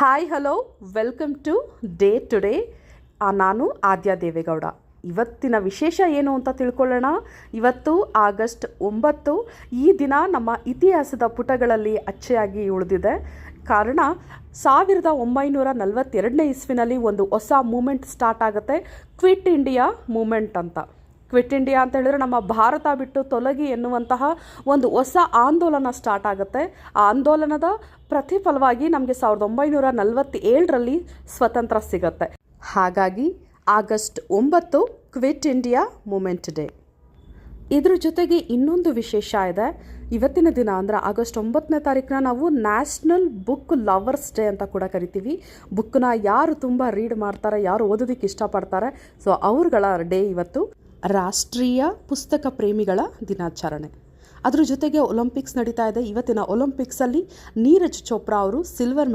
Hi hello welcome to day today. ನಾನು ಆದ್ಯ ದೇವೇಗೌಡ. ಇವತ್ತಿನ ವಿಶೇಷ ಏನು ಅಂತ ತಿಳ್ಕೊಳ್ಳೋಣ. ಇವತ್ತು ಆಗಸ್ಟ್ 9. ಈ ದಿನ ನಮ್ಮ ಇತಿಹಾಸದ ಪುಟಗಳಲ್ಲಿ ಅಚ್ಚೆಯಾಗಿ ಉಳಿದಿದೆ. ಕಾರಣ 1942ನೇ ಇಸ್ವಿನಲ್ಲಿ ಒಂದು ಹೊಸ ಮೂಮೆಂಟ್ ಸ್ಟಾರ್ಟ್ ಆಗುತ್ತೆ, ಕ್ವಿಟ್ ಇಂಡಿಯಾ ಮೂಮೆಂಟ್ ಅಂತ. ಕ್ವಿಟ್ ಇಂಡಿಯಾ ಅಂತ ಹೇಳಿದ್ರೆ ನಮ್ಮ ಭಾರತ ಬಿಟ್ಟು ತೊಲಗಿ ಎನ್ನುವಂತಹ ಒಂದು ಹೊಸ ಆಂದೋಲನ ಸ್ಟಾರ್ಟ್ ಆಗುತ್ತೆ. ಆ ಆಂದೋಲನದ ಪ್ರತಿಫಲವಾಗಿ ನಮಗೆ 1947ರಲ್ಲಿ ಸ್ವತಂತ್ರ ಸಿಗುತ್ತೆ. ಹಾಗಾಗಿ August 9 quit India movement day. ಇದ್ರ ಜೊತೆಗೆ ಇನ್ನೊಂದು ವಿಶೇಷ ಇದೆ. ಇವತ್ತಿನ ದಿನ ಅಂದರೆ ಆಗಸ್ಟ್ 9ನೇ ತಾರೀಕನ್ನ ನಾವು ನ್ಯಾಷನಲ್ ಬುಕ್ ಲವರ್ಸ್ ಡೇ ಅಂತ ಕೂಡ ಕರಿತೀವಿ. ಬುಕ್ನ ಯಾರು ತುಂಬ ರೀಡ್ ಮಾಡ್ತಾರೆ, ಯಾರು ಓದೋದಕ್ಕೆ ಇಷ್ಟಪಡ್ತಾರೆ, ಸೊ ಅವ್ರುಗಳ ಡೇ ಇವತ್ತು. ರಾಷ್ಟ್ರೀಯ ಪುಸ್ತಕ ಪ್ರೇಮಿಗಳ ದಿನಾಚರಣೆ. ಅದ್ರ ಜೊತೆಗೆ ಒಲಿಂಪಿಕ್ಸ್ ನಡೀತಾ ಇದೆ. ಇವತ್ತಿನ ಒಲಿಂಪಿಕ್ಸಲ್ಲಿ ನೀರಜ್ ಚೋಪ್ರಾ ಅವರು ಸಿಲ್ವರ್